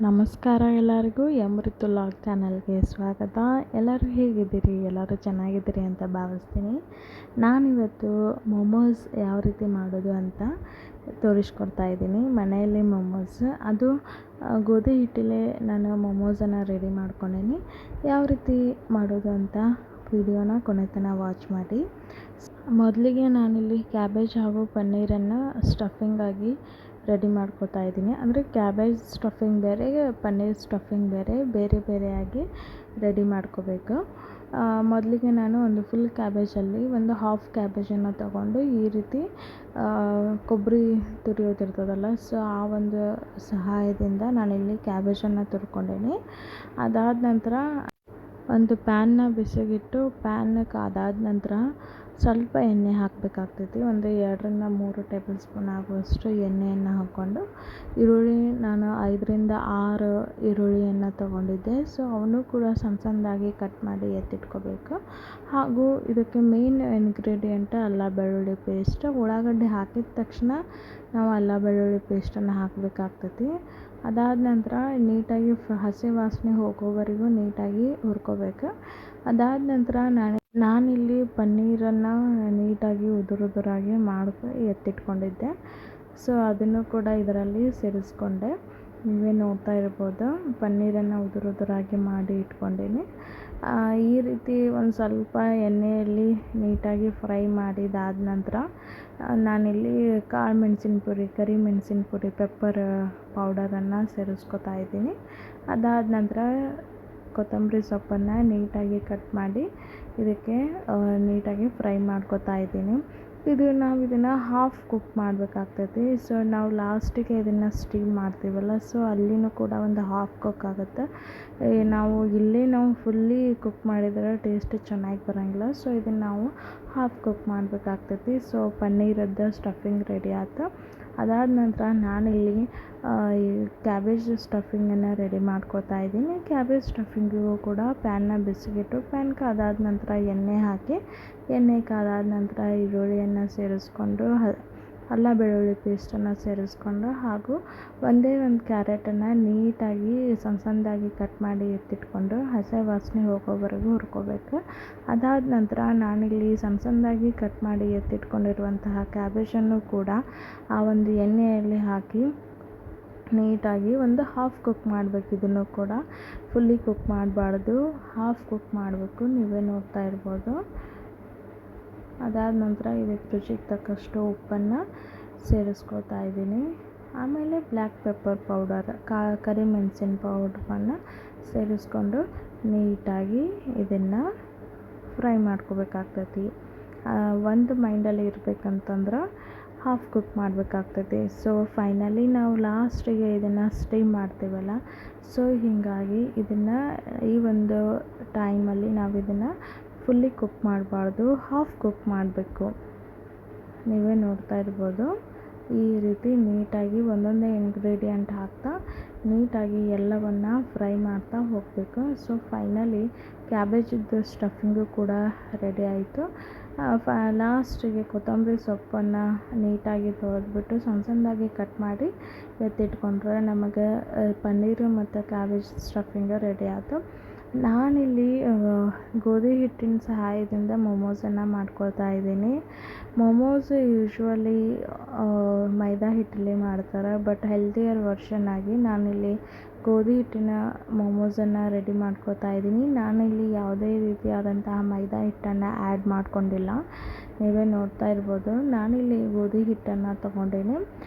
ನಮಸ್ಕಾರ ಎಲ್ಲರಿಗೂ ಅಮೃತ ಲಾಗ್ ಚಾನಲ್ಗೆ ಸ್ವಾಗತ. ಎಲ್ಲರೂ ಹೇಗಿದ್ದೀರಿ? ಎಲ್ಲರೂ ಚೆನ್ನಾಗಿದ್ದೀರಿ ಅಂತ ಭಾವಿಸ್ತೀನಿ. ನಾನಿವತ್ತು ಮೊಮೋಸ್ ಯಾವ ರೀತಿ ಮಾಡೋದು ಅಂತ ತೋರಿಸ್ಕೊಡ್ತಾ ಇದ್ದೀನಿ. ಮನೆಯಲ್ಲಿ ಮೊಮೋಸ್, ಅದು ಗೋಧಿ ಹಿಟ್ಟಲ್ಲೇ ನಾನು ಮೊಮೋಸನ್ನು ರೆಡಿ ಮಾಡ್ಕೊಂಡೀನಿ. ಯಾವ ರೀತಿ ಮಾಡೋದು ಅಂತ ವಿಡಿಯೋನ ಕೊನೆ ತನಕ ವಾಚ್ ಮಾಡಿ. ಮೊದಲಿಗೆ ನಾನಿಲ್ಲಿ ಕ್ಯಾಬೇಜ್ ಹಾಗೂ ಪನ್ನೀರನ್ನು ಸ್ಟಫಿಂಗಾಗಿ ರೆಡಿ ಮಾಡ್ಕೊತಾ ಇದ್ದೀನಿ. ಅಂದರೆ ಕ್ಯಾಬೇಜ್ ಸ್ಟಫಿಂಗ್ ಬೇರೆ, ಪನ್ನೀರ್ ಸ್ಟಫಿಂಗ್ ಬೇರೆ, ಬೇರೆ ಬೇರೆಯಾಗಿ ರೆಡಿ ಮಾಡ್ಕೋಬೇಕು. ಮೊದಲಿಗೆ ನಾನು ಒಂದು ಫುಲ್ ಕ್ಯಾಬೇಜಲ್ಲಿ ಒಂದು ಹಾಫ್ ಕ್ಯಾಬೇಜನ್ನು ತಗೊಂಡು ಈ ರೀತಿ ಕೊಬ್ಬರಿ ತುರಿಯೋದಿರ್ತದಲ್ಲ, ಸೊ ಆ ಒಂದು ಸಹಾಯದಿಂದ ನಾನಿಲ್ಲಿ ಕ್ಯಾಬೇಜನ್ನು ತುರ್ಕೊಂಡೇನಿ. ಅದಾದ ನಂತರ ಒಂದು ಪ್ಯಾನ್ನ ಬಿಸಿಗಿಟ್ಟು ಪ್ಯಾನ್ ಕಾದಾದ ನಂತರ ಸ್ವಲ್ಪ ಎಣ್ಣೆ ಹಾಕಬೇಕಾಗ್ತೈತಿ. ಒಂದು 2ರಿಂದ 3 ಟೇಬಲ್ ಸ್ಪೂನ್ ಆಗುವಷ್ಟು ಎಣ್ಣೆಯನ್ನು ಹಾಕ್ಕೊಂಡು ಈರುಳ್ಳಿ ನಾನು 5ರಿಂದ 6 ಈರುಳ್ಳಿಯನ್ನು ತೊಗೊಂಡಿದ್ದೆ. ಸೊ ಅವನು ಕೂಡ ಸಣ್ಣ ಸಣ್ಣದಾಗಿ ಕಟ್ ಮಾಡಿ ಎತ್ತಿಟ್ಕೋಬೇಕು. ಹಾಗೂ ಇದಕ್ಕೆ ಮೇನ್ ಇಂಗ್ರೀಡಿಯೆಂಟ್ ಅಲ್ಲ ಬೆಳ್ಳುಳ್ಳಿ ಪೇಸ್ಟ್. ಉಳ್ಳಾಗಡ್ಡೆ ಹಾಕಿದ ತಕ್ಷಣ ನಾವು ಅಲ್ಲ ಬೆಳ್ಳುಳ್ಳಿ ಪೇಸ್ಟನ್ನು ಹಾಕಬೇಕಾಗ್ತೈತಿ. ಅದಾದ ನಂತರ ನೀಟಾಗಿ ಹಸಿ ವಾಸನೆ ಹೋಗೋವರೆಗೂ ನೀಟಾಗಿ ಹುರ್ಕೋಬೇಕು. ಅದಾದ ನಂತರ ನಾನಿಲ್ಲಿ ಪನ್ನೀರನ್ನು ನೀಟಾಗಿ ಉದುರಾಗಿ ಎತ್ತಿಟ್ಕೊಂಡಿದ್ದೆ. ಸೊ ಅದನ್ನು ಕೂಡ ಇದರಲ್ಲಿ ಸೇರಿಸ್ಕೊಂಡೆ. ನೀವೇ ನೋಡ್ತಾ ಇರ್ಬೋದು, ಪನ್ನೀರನ್ನು ಉದುರಾಗಿ ಮಾಡಿ ಇಟ್ಕೊಂಡೀನಿ. ಈ ರೀತಿ ಒಂದು ಸ್ವಲ್ಪ ಎಣ್ಣೆಯಲ್ಲಿ ನೀಟಾಗಿ ಫ್ರೈ ಮಾಡಿದಾದ ನಂತರ ನಾನಿಲ್ಲಿ ಕಾಳು ಮೆಣಸಿನ ಪುಡಿ, ಕರಿ ಮೆಣಸಿನ ಪುಡಿ, ಪೆಪ್ಪರ್ ಪೌಡರನ್ನು ಸೇರಿಸ್ಕೊತಾ ಇದ್ದೀನಿ. ಅದಾದ ನಂತರ ಕೊತ್ತಂಬರಿ ಸೊಪ್ಪನ್ನು ನೀಟಾಗಿ ಕಟ್ ಮಾಡಿ ಇದಕ್ಕೆ ನೀಟಾಗಿ ಫ್ರೈ ಮಾಡ್ಕೊತಾ ಇದ್ದೀನಿ. ನಾವು ಇದನ್ನು ಹಾಫ್ ಕುಕ್ ಮಾಡಬೇಕಾಗ್ತೈತಿ. ಸೊ ನಾವು ಲಾಸ್ಟಿಗೆ ಇದನ್ನು ಸ್ಟೀಮ್ ಮಾಡ್ತೀವಲ್ಲ, ಸೊ ಅಲ್ಲಿನೂ ಕೂಡ ಒಂದು ಹಾಫ್ ಕುಕ್ ಆಗುತ್ತೆ. ನಾವು ಫುಲ್ಲಿ ಕುಕ್ ಮಾಡಿದರೆ ಟೇಸ್ಟ್ ಚೆನ್ನಾಗಿ ಬರೋಂಗಿಲ್ಲ. ಸೊ ಇದನ್ನು ನಾವು ಹಾಫ್ ಕುಕ್ ಮಾಡಬೇಕಾಗ್ತೈತಿ. ಸೊ ಪನ್ನೀರದ್ದು ಸ್ಟಫಿಂಗ್ ರೆಡಿ ಆಯ್ತು. ಅದಾದ ನಂತರ ನಾನಿಲ್ಲಿ ಈ ಕ್ಯಾಬೇಜ್ ಸ್ಟಫಿಂಗನ್ನು ರೆಡಿ ಮಾಡ್ಕೊತಾ ಇದ್ದೀನಿ. ಕ್ಯಾಬೇಜ್ ಸ್ಟಫಿಂಗಿಗೂ ಕೂಡ ಪ್ಯಾನ್ನ ಬಿಸಿಗಿಟ್ಟು ಪ್ಯಾನ್ ಕಾದಾದ ನಂತರ ಎಣ್ಣೆ ಕಾದಾದ ನಂತರ ಈರುಳ್ಳಿಯನ್ನು ಸೇರಿಸ್ಕೊಂಡು ಅಲ್ಲ ಬೆಳ್ಳುಳ್ಳಿ ಪೇಸ್ಟನ್ನು ಸೇರಿಸ್ಕೊಂಡು ಹಾಗೂ ಒಂದೇ ಒಂದು ಕ್ಯಾರೆಟನ್ನು ನೀಟಾಗಿ ಸಣ್ಣದಾಗಿ ಕಟ್ ಮಾಡಿ ಎತ್ತಿಟ್ಕೊಂಡು ಹಸಿ ವಾಸನೆ ಹೋಗೋವರೆಗೂ ಹುರ್ಕೋಬೇಕು. ಅದಾದ ನಂತರ ನಾನಿಲ್ಲಿ ಸಣ್ಣದಾಗಿ ಕಟ್ ಮಾಡಿ ಎತ್ತಿಟ್ಕೊಂಡಿರುವಂತಹ ಕ್ಯಾಬೇಜನ್ನು ಕೂಡ ಆ ಒಂದು ಎಣ್ಣೆಯಲ್ಲಿ ಹಾಕಿ ನೀಟಾಗಿ ಒಂದು ಹಾಫ್ ಕುಕ್ ಮಾಡಬೇಕು. ಇದನ್ನು ಕೂಡ ಫುಲ್ಲಿ ಕುಕ್ ಮಾಡಬಾರ್ದು, ಹಾಫ್ ಕುಕ್ ಮಾಡಬೇಕು. ನೀವೇ ನೋಡ್ತಾ ಇರ್ಬೋದು. ಅದಾದ ನಂತರ ಇದಕ್ಕೆ ರುಚಿಗೆ ತಕ್ಕಷ್ಟು ಉಪ್ಪನ್ನು ಸೇರಿಸ್ಕೊತಾ ಇದ್ದೀನಿ. ಆಮೇಲೆ ಬ್ಲ್ಯಾಕ್ ಪೆಪ್ಪರ್ ಪೌಡರ್, ಕರಿಮೆಣಸಿನ ಪೌಡ್ರನ್ನು ಸೇರಿಸ್ಕೊಂಡು ನೀಟಾಗಿ ಇದನ್ನು ಫ್ರೈ ಮಾಡ್ಕೋಬೇಕಾಗ್ತೈತಿ. ಒಂದು ಮೈಂಡಲ್ಲಿ ಇರಬೇಕಂತಂದ್ರೆ ಹಾಫ್ ಕುಕ್ ಮಾಡಬೇಕಾಗ್ತೈತಿ. ಸೊ ಫೈನಲಿ ನಾವು ಲಾಸ್ಟಿಗೆ ಇದನ್ನು ಸ್ಟೀಮ್ ಮಾಡ್ತೀವಲ್ಲ, ಸೊ ಹೀಗಾಗಿ ಇದನ್ನು ಈ ಒಂದು ಟೈಮಲ್ಲಿ ನಾವು ಇದನ್ನು ಫುಲ್ಲಿ ಕುಕ್ ಮಾಡಬಾರ್ದು, ಹಾಫ್ ಕುಕ್ ಮಾಡಬೇಕು. ನೀವೇ ನೋಡ್ತಾ ಇರ್ಬೋದು. ಈ ರೀತಿ ನೀಟಾಗಿ ಒಂದೊಂದೇ ಇಂಗ್ರೀಡಿಯೆಂಟ್ ಹಾಕ್ತಾ ನೀಟಾಗಿ ಎಲ್ಲವನ್ನು ಫ್ರೈ ಮಾಡ್ತಾ ಹೋಗಬೇಕು. ಸೊ ಫೈನಲಿ ಕ್ಯಾಬೇಜಿದ್ದು ಸ್ಟಫಿಂಗು ಕೂಡ ರೆಡಿ ಆಯಿತು. ಲಾಸ್ಟಿಗೆ ಕೊತ್ತಂಬರಿ ಸೊಪ್ಪನ್ನು ನೀಟಾಗಿ ತೊಳೆದ್ಬಿಟ್ಟು ಸಣ್ಣದಾಗಿ ಕಟ್ ಮಾಡಿ ಎತ್ತಿಟ್ಕೊಂಡ್ರೆ ನಮಗೆ ಪನ್ನೀರು ಮತ್ತು ಕ್ಯಾಬೇಜ್ ಸ್ಟಫಿಂಗ್ ರೆಡಿ ಆಯಿತು. ನಾನಿಲ್ಲಿ ಗೋಧಿ ಹಿಟ್ಟಿನ ಸಹಾಯದಿಂದ ಮೊಮೋಸನ್ನು ಮಾಡ್ಕೊಳ್ತಾ ಇದ್ದೀನಿ. ಮೊಮೋಸ್ ಯೂಶ್ವಲಿ ಮೈದಾ ಹಿಟ್ಟಲ್ಲಿ ಮಾಡ್ತಾರೆ, ಬಟ್ ಹೆಲ್ದಿಯರ್ ವರ್ಷನ್ ಆಗಿ ನಾನಿಲ್ಲಿ ಗೋಧಿ ಹಿಟ್ಟಿನ ಮೊಮೋಸನ್ನು ರೆಡಿ ಮಾಡ್ಕೊತಾ ಇದ್ದೀನಿ. ನಾನಿಲ್ಲಿ ಯಾವುದೇ ರೀತಿಯಾದಂತಹ ಮೈದಾ ಹಿಟ್ಟನ್ನು ಆ್ಯಡ್ ಮಾಡ್ಕೊಂಡಿಲ್ಲ. ನೀವೇ ನೋಡ್ತಾ ಇರ್ಬೋದು. ನಾನಿಲ್ಲಿ ಗೋಧಿ ಹಿಟ್ಟನ್ನು ತೊಗೊಂಡೇನೆ.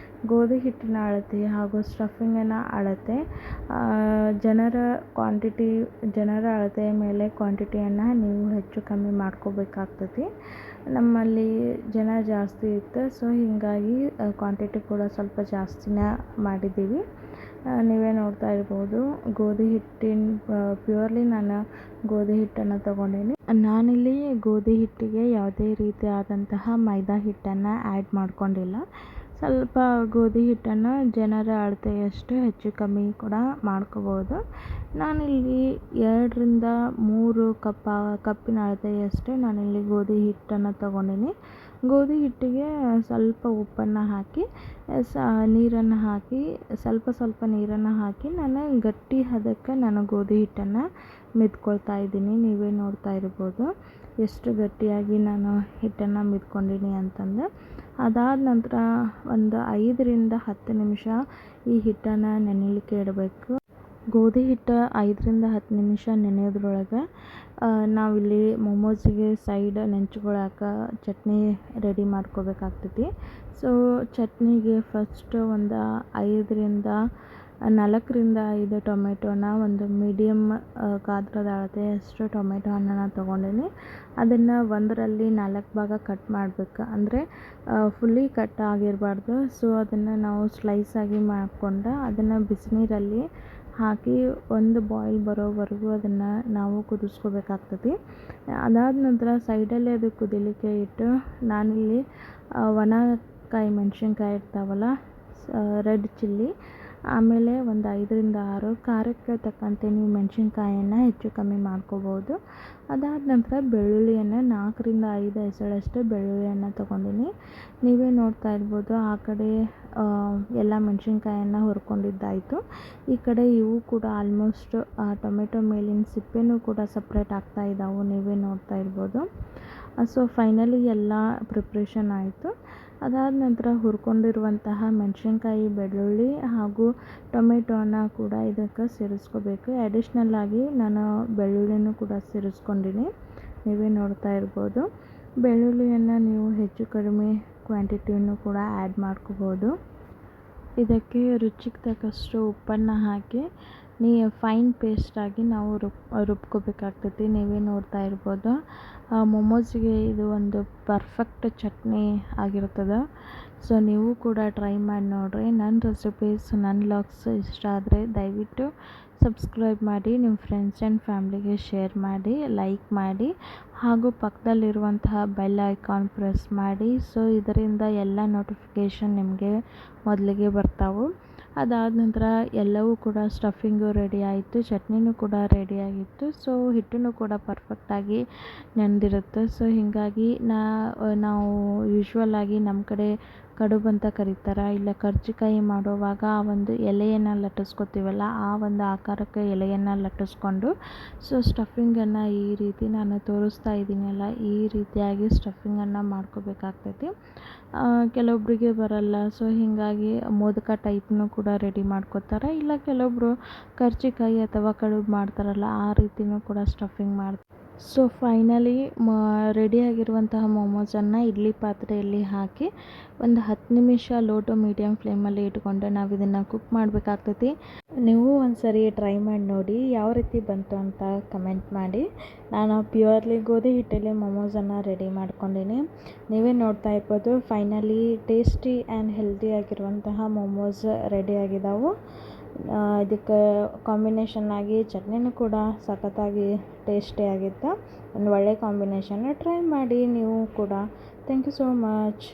ಗೋಧಿ ಹಿಟ್ಟಿನ ಅಳತೆ ಹಾಗೂ ಸ್ಟಫಿಂಗಿನ ಅಳತೆ ಜನರ ಅಳತೆಯ ಮೇಲೆ ಕ್ವಾಂಟಿಟಿಯನ್ನು ನೀವು ಹೆಚ್ಚು ಕಮ್ಮಿ ಮಾಡ್ಕೋಬೇಕಾಗ್ತೈತಿ. ನಮ್ಮಲ್ಲಿ ಜನ ಜಾಸ್ತಿ ಇತ್ತು, ಸೊ ಹೀಗಾಗಿ ಕ್ವಾಂಟಿಟಿ ಕೂಡ ಸ್ವಲ್ಪ ಜಾಸ್ತಿನೇ ಮಾಡಿದ್ದೀವಿ. ನೀವೇ ನೋಡ್ತಾ ಇರ್ಬೋದು. ಪ್ಯೂರ್ಲಿ ನಾನು ಗೋಧಿ ಹಿಟ್ಟನ್ನು ತೊಗೊಂಡೀನಿ. ನಾನಿಲ್ಲಿ ಗೋಧಿ ಹಿಟ್ಟಿಗೆ ಯಾವುದೇ ರೀತಿಯಾದಂತಹ ಮೈದಾ ಹಿಟ್ಟನ್ನು ಆ್ಯಡ್ ಮಾಡ್ಕೊಂಡಿಲ್ಲ. ಸ್ವಲ್ಪ ಗೋಧಿ ಹಿಟ್ಟನ್ನು ಜನರ ಅಳತೆಯಷ್ಟು ಹೆಚ್ಚು ಕಮ್ಮಿ ಕೂಡ ಮಾಡ್ಕೋಬೋದು. ನಾನಿಲ್ಲಿ 2ರಿಂದ 3 ಕಪ್ಪಿನ ಅಳತೆಯಷ್ಟು ನಾನಿಲ್ಲಿ ಗೋಧಿ ಹಿಟ್ಟನ್ನು ತೊಗೊಂಡಿನಿ. ಗೋಧಿ ಹಿಟ್ಟಿಗೆ ಸ್ವಲ್ಪ ಉಪ್ಪನ್ನು ಹಾಕಿ ನೀರನ್ನು ಹಾಕಿ ಸ್ವಲ್ಪ ನೀರನ್ನು ಹಾಕಿ ನಾನು ಗಟ್ಟಿ ಹದಕ್ಕೆ ನಾನು ಗೋಧಿ ಹಿಟ್ಟನ್ನು ಮಿದ್ಕೊಳ್ತಾ ಇದ್ದೀನಿ. ನೀವೇ ನೋಡ್ತಾ ಇರ್ಬೋದು ಎಷ್ಟು ಗಟ್ಟಿಯಾಗಿ ನಾನು ಹಿಟ್ಟನ್ನು ಮಿದ್ಕೊಂಡಿನಿ ಅಂತಂದು. ಅದಾದ ನಂತರ ಒಂದು 5ರಿಂದ 10 ನಿಮಿಷ ಈ ಹಿಟ್ಟನ್ನು ನೆನೆಯಲಿಕ್ಕೆ ಇಡಬೇಕು. ಗೋಧಿ ಹಿಟ್ಟು 5ರಿಂದ 10 ನಿಮಿಷ ನೆನೆಯೋದ್ರೊಳಗೆ ನಾವಿಲ್ಲಿ ಮೊಮೋಸಿಗೆ ಸೈಡ್ ನೆಂಚ್ಕೊಳಕ್ಕೆ ಚಟ್ನಿ ರೆಡಿ ಮಾಡ್ಕೋಬೇಕಾಗ್ತೈತಿ. ಸೊ ಚಟ್ನಿಗೆ ಫಸ್ಟ್ ಒಂದು 4ರಿಂದ 5 ಟೊಮೆಟೊನ ಒಂದು ಮೀಡಿಯಮ್ ಗಾತ್ರದ ಅಳತೆಯಷ್ಟು ಟೊಮೆಟೊ ಹಣ್ಣನ್ನು ತೊಗೊಂಡಿನಿ. ಅದನ್ನು 1ರಲ್ಲಿ 4 ಭಾಗ ಕಟ್ ಮಾಡಬೇಕು, ಅಂದರೆ ಫುಲ್ಲಿ ಕಟ್ ಆಗಿರಬಾರ್ದು. ಸೊ ಅದನ್ನು ನಾವು ಸ್ಲೈಸಾಗಿ ಮಾಡಿಕೊಂಡು ಅದನ್ನು ಬಿಸಿನೀರಲ್ಲಿ ಹಾಕಿ ಒಂದು ಬಾಯ್ಲ್ ಬರೋವರೆಗೂ ಅದನ್ನು ನಾವು ಕುದಿಸ್ಕೋಬೇಕಾಗ್ತದೆ. ಅದಾದ ನಂತರ ಸೈಡಲ್ಲೇ ಅದು ಕುದಿಲಿಕ್ಕೆ ಇಟ್ಟು ನಾನಿಲ್ಲಿ ಒಣಕಾಯಿ ಮೆಣಸಿನ್ಕಾಯಿ ಇರ್ತಾವಲ್ಲ, ರೆಡ್ ಚಿಲ್ಲಿ, ಆಮೇಲೆ ಒಂದು 5ರಿಂದ 6 ಖಾರಕ್ಕೆ ತಕ್ಕಂತೆ ನೀವು ಮೆಣಸಿನ್ಕಾಯನ್ನು ಹೆಚ್ಚು ಕಮ್ಮಿ ಮಾಡ್ಕೋಬೋದು. ಅದಾದ ನಂತರ ಬೆಳ್ಳುಳ್ಳಿಯನ್ನು 4ರಿಂದ 5 ಎಸಳಷ್ಟು ಬೆಳ್ಳುಳ್ಳಿಯನ್ನು ತೊಗೊಂಡಿನಿ. ನೀವೇ ನೋಡ್ತಾ ಇರ್ಬೋದು, ಆ ಕಡೆ ಎಲ್ಲ ಮೆಣಸಿನ್ಕಾಯನ್ನು ಹುರ್ಕೊಂಡಿದ್ದಾಯಿತು. ಈ ಕಡೆ ಇವು ಕೂಡ ಆಲ್ಮೋಸ್ಟ್ ಟೊಮೆಟೊ ಮೇಲಿನ ಸಿಪ್ಪೆನೂ ಕೂಡ ಸಪ್ರೇಟ್ ಆಗ್ತಾ ಇದ್ದಾವೆ, ನೀವೇ ನೋಡ್ತಾ ಇರ್ಬೋದು. ಸೊ ಫೈನಲಿ ಎಲ್ಲ ಪ್ರಿಪ್ರೇಷನ್ ಆಯಿತು. ಅದಾದ ನಂತರ ಹುರ್ಕೊಂಡಿರುವಂತಹ ಮೆಣಸಿನ್ಕಾಯಿ, ಬೆಳ್ಳುಳ್ಳಿ ಹಾಗೂ ಟೊಮೆಟೊನ ಕೂಡ ಇದಕ್ಕೆ ಸೇರಿಸ್ಕೋಬೇಕು. ಅಡಿಷ್ನಲ್ ಆಗಿ ನಾನು ಬೆಳ್ಳುಳ್ಳಿನೂ ಕೂಡ ಸೇರಿಸ್ಕೊಂಡಿನಿ, ನೀವೇ ನೋಡ್ತಾ ಇರ್ಬೋದು. ಬೆಳ್ಳುಳ್ಳಿಯನ್ನು ನೀವು ಹೆಚ್ಚು ಕಡಿಮೆ ಕ್ವಾಂಟಿಟಿಯನ್ನು ಕೂಡ ಆ್ಯಡ್ ಮಾಡ್ಕೋಬೋದು. ಇದಕ್ಕೆ ರುಚಿಗೆ ತಕ್ಕಷ್ಟು ಉಪ್ಪನ್ನು ಹಾಕಿ ಫೈನ್ ಪೇಸ್ಟಾಗಿ ನಾವು ರುಬ್ಕೋಬೇಕಾಗ್ತೈತಿ. ನೀವೇ ನೋಡ್ತಾ ಇರ್ಬೋದು. ಮೊಮೋಸ್ಗೆ ಇದು ಒಂದು ಪರ್ಫೆಕ್ಟ್ ಚಟ್ನಿ ಆಗಿರ್ತದೆ. ಸೊ ನೀವು ಕೂಡ ಟ್ರೈ ಮಾಡಿ ನೋಡಿರಿ. ನನ್ನ ರೆಸಿಪೀಸ್, ನನ್ನ ವ್ಲಾಗ್ಸ್ ಇಷ್ಟ ಆದರೆ ದಯವಿಟ್ಟು ಸಬ್ಸ್ಕ್ರೈಬ್ ಮಾಡಿ, ನಿಮ್ಮ ಫ್ರೆಂಡ್ಸ್ ಆ್ಯಂಡ್ ಫ್ಯಾಮ್ಲಿಗೆ ಶೇರ್ ಮಾಡಿ, ಲೈಕ್ ಮಾಡಿ, ಹಾಗೂ ಪಕ್ಕದಲ್ಲಿರುವಂತಹ ಬೆಲ್ ಐಕಾನ್ ಪ್ರೆಸ್ ಮಾಡಿ. ಸೊ ಇದರಿಂದ ಎಲ್ಲ ನೋಟಿಫಿಕೇಷನ್ ನಿಮಗೆ ಮೊದಲಿಗೆ ಬರ್ತಾವೆ. ಅದಾದ ನಂತರ ಎಲ್ಲವೂ ಕೂಡ ಸ್ಟಫಿಂಗು ರೆಡಿ ಆಯಿತು, ಚಟ್ನಿನೂ ಕೂಡ ರೆಡಿಯಾಗಿತ್ತು. ಸೊ ಹಿಟ್ಟೂ ಕೂಡ ಪರ್ಫೆಕ್ಟಾಗಿ ನೆಂದಿರುತ್ತೆ. ಸೊ ಹೀಗಾಗಿ ನಾವು ಯೂಶ್ವಲಾಗಿ ನಮ್ಮ ಕಡೆ ಕಡುಬು ಅಂತ ಕರೀತಾರೆ, ಇಲ್ಲ ಕರ್ಜಿಕಾಯಿ ಮಾಡುವಾಗ ಆ ಒಂದು ಎಲೆಯನ್ನು ಲಟ್ಟಿಸ್ಕೊತೀವಲ್ಲ, ಆ ಒಂದು ಆಕಾರಕ್ಕೆ ಎಲೆಯನ್ನು ಲಟ್ಟಿಸ್ಕೊಂಡು ಸೊ ಸ್ಟಫಿಂಗನ್ನು ಈ ರೀತಿ ನಾನು ತೋರಿಸ್ತಾ ಇದ್ದೀನಲ್ಲ, ಈ ರೀತಿಯಾಗಿ ಸ್ಟಫಿಂಗನ್ನು ಮಾಡ್ಕೋಬೇಕಾಗ್ತೈತಿ. ಕೆಲವೊಬ್ಬರಿಗೆ ಬರಲ್ಲ, ಸೊ ಹೀಗಾಗಿ ಮೋದಕ ಟೈಪ್ನೂ ಕೂಡ ರೆಡಿ ಮಾಡ್ಕೋತಾರೆ, ಇಲ್ಲ ಕೆಲವೊಬ್ಬರು ಕರ್ಜಿಕಾಯಿ ಅಥವಾ ಕಡುಬು ಮಾಡ್ತಾರಲ್ಲ ಆ ರೀತಿಯೂ ಕೂಡ ಸ್ಟಫಿಂಗ್ ಮಾಡ್ತಾರೆ. ಸೊ ಫೈನಲಿ ರೆಡಿಯಾಗಿರುವಂತಹ ಮೊಮೋಸನ್ನು ಇಡ್ಲಿ ಪಾತ್ರೆಯಲ್ಲಿ ಹಾಕಿ ಒಂದು 10 ನಿಮಿಷ ಲೋ ಟು ಮೀಡಿಯಮ್ ಫ್ಲೇಮಲ್ಲಿ ಇಟ್ಕೊಂಡು ನಾವು ಇದನ್ನು ಕುಕ್ ಮಾಡಬೇಕಾಗ್ತೈತಿ. ನೀವು ಒಂದ್ಸರಿ ಟ್ರೈ ಮಾಡಿ ನೋಡಿ, ಯಾವ ರೀತಿ ಬಂತು ಅಂತ ಕಮೆಂಟ್ ಮಾಡಿ. ನಾನು ಪ್ಯೂರ್ಲಿ ಗೋಧಿ ಹಿಟ್ಟಲ್ಲಿ ಮೊಮೋಸನ್ನು ರೆಡಿ ಮಾಡ್ಕೊಂಡಿನಿ, ನೀವೇ ನೋಡ್ತಾ ಇರ್ಬೋದು. ಫೈನಲಿ ಟೇಸ್ಟಿ ಆ್ಯಂಡ್ ಹೆಲ್ದಿ ಆಗಿರುವಂತಹ ಮೊಮೋಸ್ ರೆಡಿಯಾಗಿದ್ದಾವೆ. ಇದಕ್ಕೆ ಕಾಂಬಿನೇಷನ್ ಆಗಿ ಚಟ್ನಿನೂ ಕೂಡ ಸಖತ್ತಾಗಿ ಟೇಸ್ಟಿಯಾಗಿತ್ತು. ಒಂದು ಒಳ್ಳೆ ಕಾಂಬಿನೇಷನ್ನು, ಟ್ರೈ ಮಾಡಿ ನೀವು ಕೂಡ. Thank you so much.